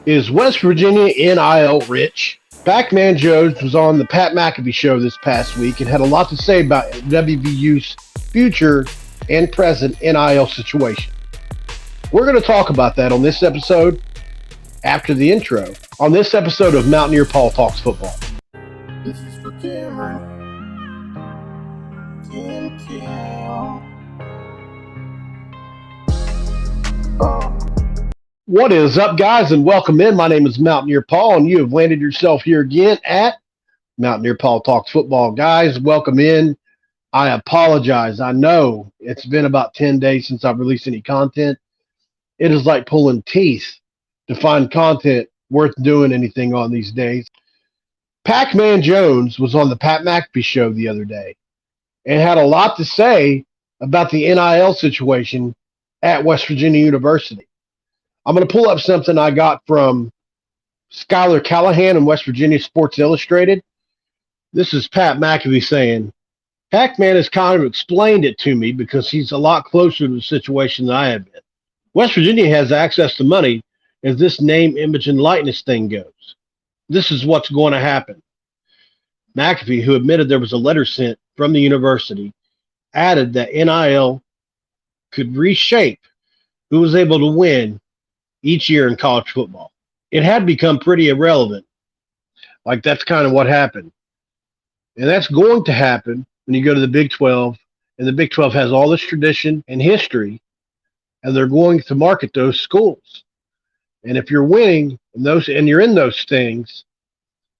Is West Virginia NIL rich? Pac Man Jones was on the Pat McAfee show this past week and had a lot to say about WVU's future and present NIL situation. We're going to talk about that on this episode after the intro on this episode of Mountaineer Paul Talks Football. This is for Cameron. What is up, guys, and welcome in. My name is Mountaineer Paul, and you have landed yourself here again at Mountaineer Paul Talks Football. Guys, welcome in. I apologize. I know it's been about 10 days since I've released any content. It is like pulling teeth to find content worth doing anything on these days. Pac Man Jones was on the Pat McAfee show the other day and had a lot to say about the NIL situation at West Virginia University. I'm going to pull up something I got from Skylar Callahan in West Virginia Sports Illustrated. This is Pat McAfee saying, Pac-Man has kind of explained it to me because he's a lot closer to the situation than I have been. West Virginia has access to money as this name, image, and likeness thing goes. This is what's going to happen. McAfee, who admitted there was a letter sent from the university, added that NIL could reshape who was able to win each year in college football. It had become pretty irrelevant. Like, that's kind of what happened. And that's going to happen when you go to the Big 12, and the Big 12 has all this tradition and history, and they're going to market those schools. And if you're winning in those and you're in those things,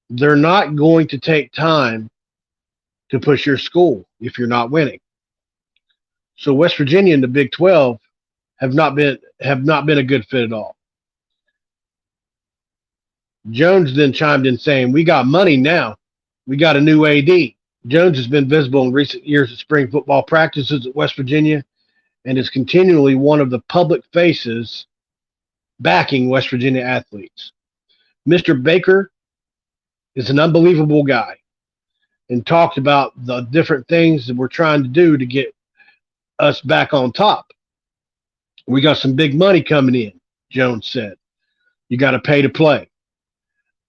they're not going to take time to push your school if you're not winning. So West Virginia and the Big 12 have not been a good fit at all. Jones then chimed in saying, we got money now. We got a new AD. Jones has been visible in recent years at spring football practices at West Virginia and is continually one of the public faces backing West Virginia athletes. Mr. Baker is an unbelievable guy and talked about the different things that we're trying to do to get us back on top. We got some big money coming in, Jones said. You got to pay to play.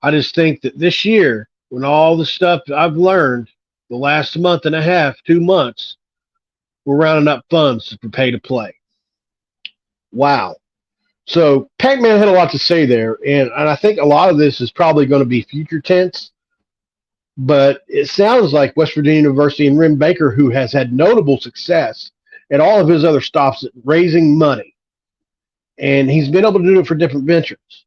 I just think that this year, when all the stuff I've learned the last month and a half, 2 months, we're rounding up funds for pay to play. Wow. So Pac-Man had a lot to say there, and I think a lot of this is probably going to be future tense, but it sounds like West Virginia University and Rim Baker, who has had notable success at all of his other stops at raising money, and he's been able to do it for different ventures.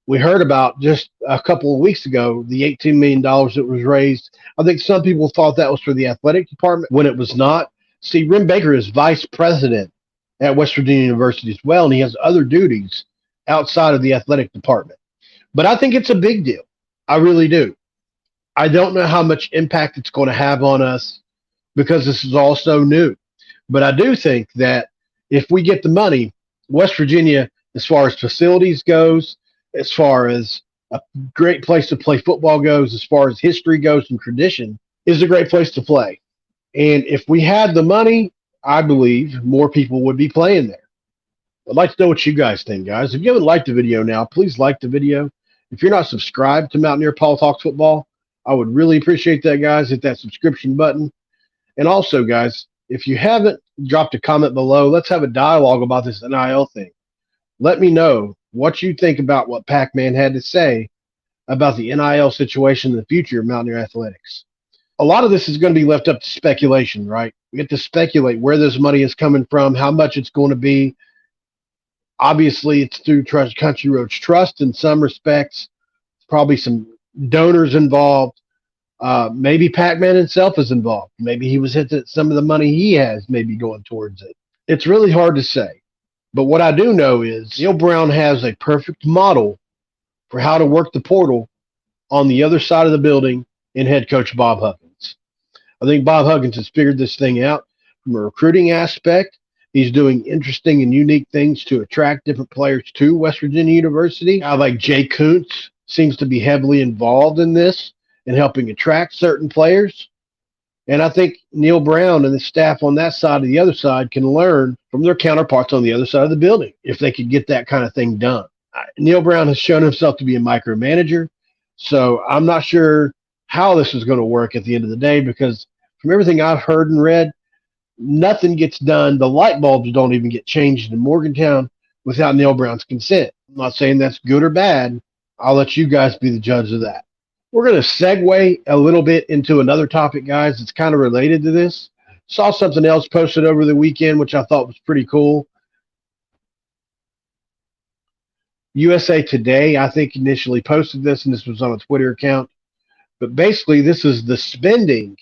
We heard about just a couple of weeks ago the $18 million that was raised. I think some people thought that was for the athletic department when it was not. See, Rim Baker is vice president at West Virginia University as well, and he has other duties outside of the athletic department. But I think it's a big deal. I really do. I don't know how much impact it's going to have on us because this is all so new. But I do think that if we get the money, West Virginia, as far as facilities goes, as far as a great place to play football goes, as far as history goes and tradition, is a great place to play. And if we had the money, I believe more people would be playing there. I'd like to know what you guys think, guys. If you haven't liked the video now, please like the video. If you're not subscribed to Mountaineer Paul Talks Football, I would really appreciate that, guys. Hit that subscription button. And also, guys, if you haven't dropped a comment below, let's have a dialogue about this NIL thing. Let me know what you think about what Pac-Man had to say about the NIL situation in the future of Mountaineer athletics. A lot of this is going to be left up to speculation, right? We get to speculate where this money is coming from, how much it's going to be. Obviously, it's through Country Roads Trust in some respects. Probably some donors involved. Maybe Pac-Man himself is involved. Maybe he was hinting at some of the money he has maybe going towards it. It's really hard to say. But what I do know is Neil Brown has a perfect model for how to work the portal on the other side of the building in head coach Bob Huggins. I think Bob Huggins has figured this thing out from a recruiting aspect. He's doing interesting and unique things to attract different players to West Virginia University. I like Jay Kuntz seems to be heavily involved in this and helping attract certain players. And I think Neil Brown and the staff on that side of the other side can learn from their counterparts on the other side of the building if they could get that kind of thing done. Neil Brown has shown himself to be a micromanager. So I'm not sure how this is going to work at the end of the day because from everything I've heard and read, nothing gets done. The light bulbs don't even get changed in Morgantown without Neil Brown's consent. I'm not saying that's good or bad. I'll let you guys be the judge of that. We're going to segue a little bit into another topic, guys. It's kind of related to this. Saw something else posted over the weekend, which I thought was pretty cool. USA Today, I think, initially posted this, and this was on a Twitter account. But basically, this is the spending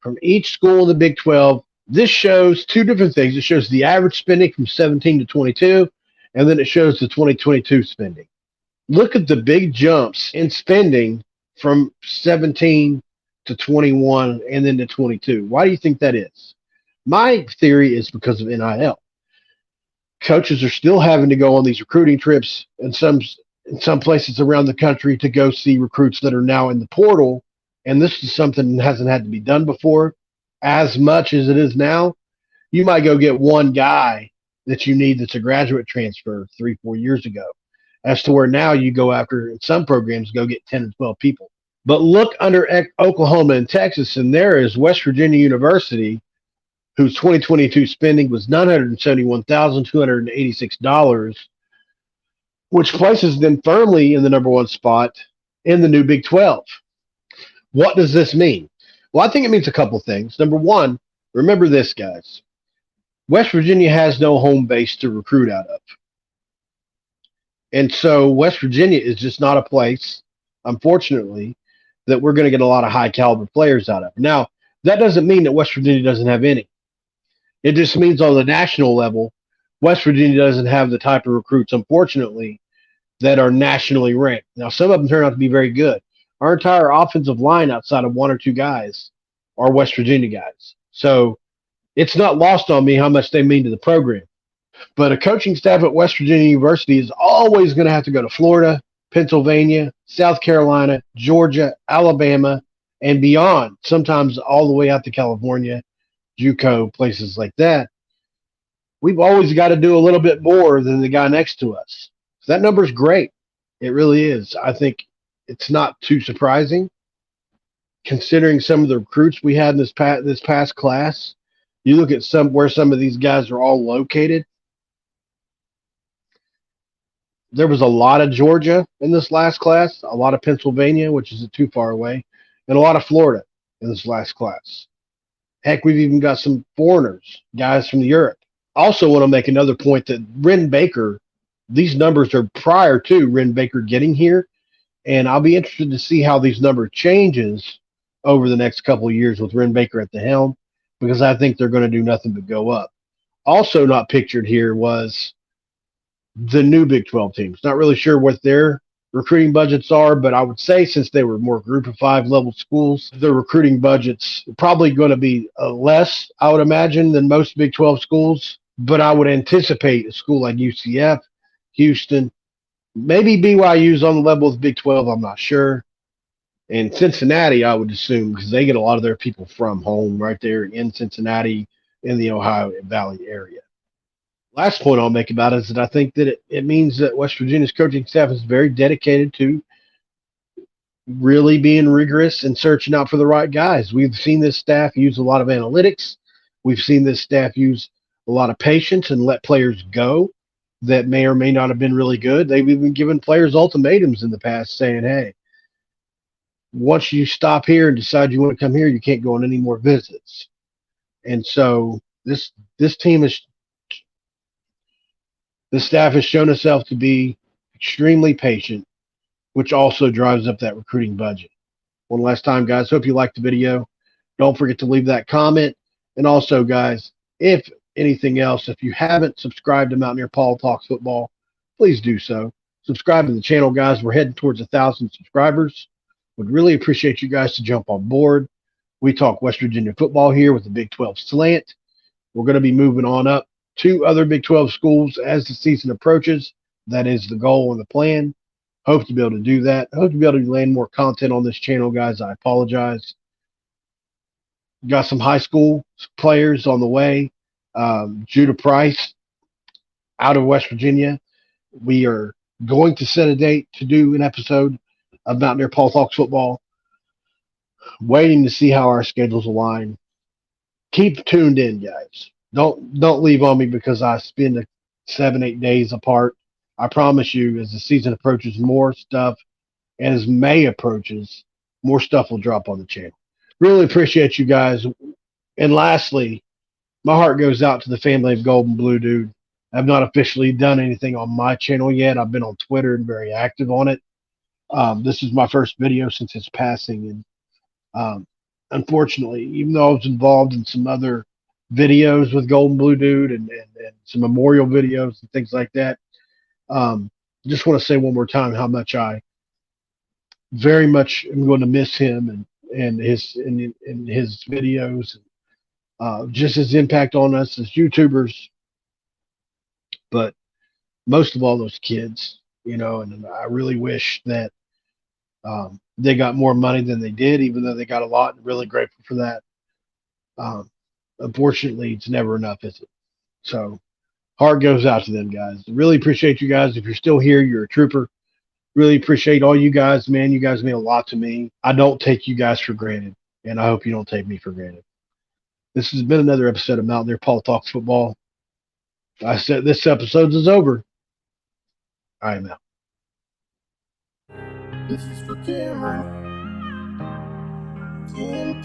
from each school in the Big 12. This shows two different things. It shows the average spending from 17 to 22, and then it shows the 2022 spending. Look at the big jumps in spending from 17 to 21 and then to 22. Why do you think that is? My theory is because of NIL. Coaches are still having to go on these recruiting trips in some places around the country to go see recruits that are now in the portal. And this is something that hasn't had to be done before as much as it is now. You might go get one guy that you need that's a graduate transfer 3-4 years ago, as to where now you go after, in some programs, go get 10 or 12 people. But look under Oklahoma and Texas, and there is West Virginia University, whose 2022 spending was $971,286, which places them firmly in the number one spot in the new Big 12. What does this mean? Well, I think it means a couple things. Number one, remember this, guys. West Virginia has no home base to recruit out of. And so West Virginia is just not a place, unfortunately, that we're going to get a lot of high-caliber players out of. Now, that doesn't mean that West Virginia doesn't have any. It just means on the national level, West Virginia doesn't have the type of recruits, unfortunately, that are nationally ranked. Now, some of them turn out to be very good. Our entire offensive line outside of one or two guys are West Virginia guys. So it's not lost on me how much they mean to the program. But a coaching staff at West Virginia University is always going to have to go to Florida, Pennsylvania, South Carolina, Georgia, Alabama, and beyond, sometimes all the way out to California, JUCO, places like that. We've always got to do a little bit more than the guy next to us. So that number is great. It really is. I think it's not too surprising, considering some of the recruits we had in this past class. You look at where some of these guys are all located. There was a lot of Georgia in this last class, a lot of Pennsylvania, which isn't too far away, and a lot of Florida in this last class. Heck, we've even got some foreigners, guys from Europe. Also want to make another point that Ren Baker, these numbers are prior to Ren Baker getting here, and I'll be interested to see how these numbers changes over the next couple of years with Ren Baker at the helm, because I think they're going to do nothing but go up. Also not pictured here was the new Big 12 teams. Not really sure what their recruiting budgets are, but I would say since they were more group of five level schools, their recruiting budgets are probably going to be less, I would imagine, than most Big 12 schools. But I would anticipate a school like UCF, Houston, maybe BYU's on the level of Big 12, I'm not sure. And Cincinnati, I would assume, because they get a lot of their people from home right there in Cincinnati in the Ohio Valley area. Last point I'll make about it is that I think that it means that West Virginia's coaching staff is very dedicated to really being rigorous and searching out for the right guys. We've seen this staff use a lot of analytics. We've seen this staff use a lot of patience and let players go that may or may not have been really good. They've even given players ultimatums in the past saying, hey, once you stop here and decide you want to come here, you can't go on any more visits. And so this team is – the staff has shown itself to be extremely patient, which also drives up that recruiting budget. One last time, guys, hope you liked the video. Don't forget to leave that comment. And also, guys, if anything else, if you haven't subscribed to Mountaineer Paul Talks Football, please do so. Subscribe to the channel, guys. We're heading towards 1,000 subscribers. Would really appreciate you guys to jump on board. We talk West Virginia football here with the Big 12 slant. We're going to be moving on up to other Big 12 schools as the season approaches. That is the goal and the plan. Hope to be able to do that. Hope to be able to land more content on this channel, guys. I apologize. Got some high school players on the way. Judah Price out of West Virginia. We are going to set a date to do an episode of Mountaineer Paul Talks Football. Waiting to see how our schedules align. Keep tuned in, guys. Don't leave on me because I spend 7-8 days apart. I promise you, as the season approaches, more stuff, and as May approaches, more stuff will drop on the channel. Really appreciate you guys. And lastly, my heart goes out to the family of Golden Blue Dude. I've not officially done anything on my channel yet. I've been on Twitter and very active on it. This is my first video since his passing, and unfortunately, even though I was involved in some other videos with Golden Blue Dude and some memorial videos and things like that, just want to say one more time how much I very much am going to miss him and his videos, just his impact on us as YouTubers, but most of all those kids, and I really wish that they got more money than they did, even though they got a lot, and really grateful for that. Unfortunately, it's never enough, is it? So heart goes out to them, guys. Really appreciate you guys. If you're still here, you're a trooper. Really appreciate all you guys, man. You guys mean a lot to me. I don't take you guys for granted, and I hope you don't take me for granted. This has been another episode of Mountaineer Paul Talks Football. I said this episode is over. I am out. This is for Cameron. Cam.